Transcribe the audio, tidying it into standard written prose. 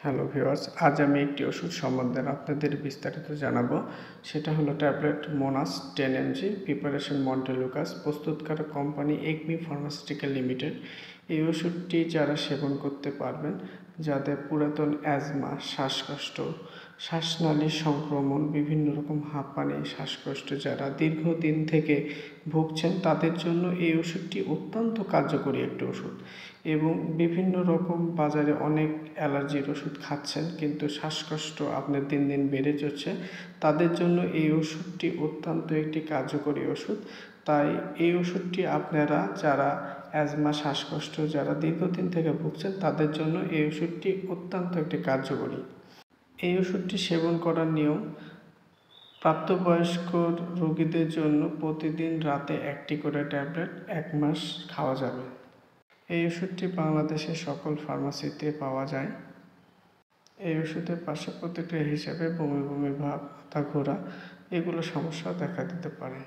Hello viewers, আজ আমি একটি ওষুধ সম্বন্ধে আপনাদের বিস্তারিত জানাবো। সেটা হলো tablet Monas 10 mg, preparation montelukast, প্রস্তুতকারক কোম্পানি একমি ফার্মাসিউটিক্যাল লিমিটেড। এই ওষুধটি যারা সেবন করতে পারবেন, যাদের পুরাতন অ্যাজমা, শ্বাসকষ্ট, শ্বাসনালীর সংক্রমণ, বিভিন্ন রকম হাঁপানি, শ্বাসকষ্ট যারা দীর্ঘদিন থেকে ভুগছেন, তাদের জন্য এই ওষুধটি অত্যন্ত কার্যকরী একটি ওষুধ। এবং বিভিন্ন রকম বাজারে অনেক অ্যালার্জির ওষুধ খাচ্ছেন, কিন্তু শ্বাসকষ্ট আপনার দিন দিন বেড়ে যাচ্ছে, তাদের জন্য এই ওষুধটি অত্যন্ত একটি কার্যকরী ওষুধ। তাই এই ওষুধটি আপনারা যারা অ্যাজমা, শ্বাসকষ্ট যারা দীর্ঘদিন থেকে ভুগছেন, তাদের জন্য এই ওষুধটি অত্যন্ত একটি কার্যকরী। এই ওষুধটি সেবন করার নিয়ম: প্রাপ্তবয়স্ক রোগীদের জন্য প্রতিদিন রাতে একটি করে ট্যাবলেট 1 মাস খাওয়া যাবে। এই ওষুধটি বাংলাদেশের সকল ফার্মাসিতে পাওয়া যায়। এই ওষুধের পার্শ্ব প্রতিক্রিয়া হিসেবে বমি বমি ভাব, মাথা ঘোরা এগুলো সমস্যা দেখা দিতে পারে।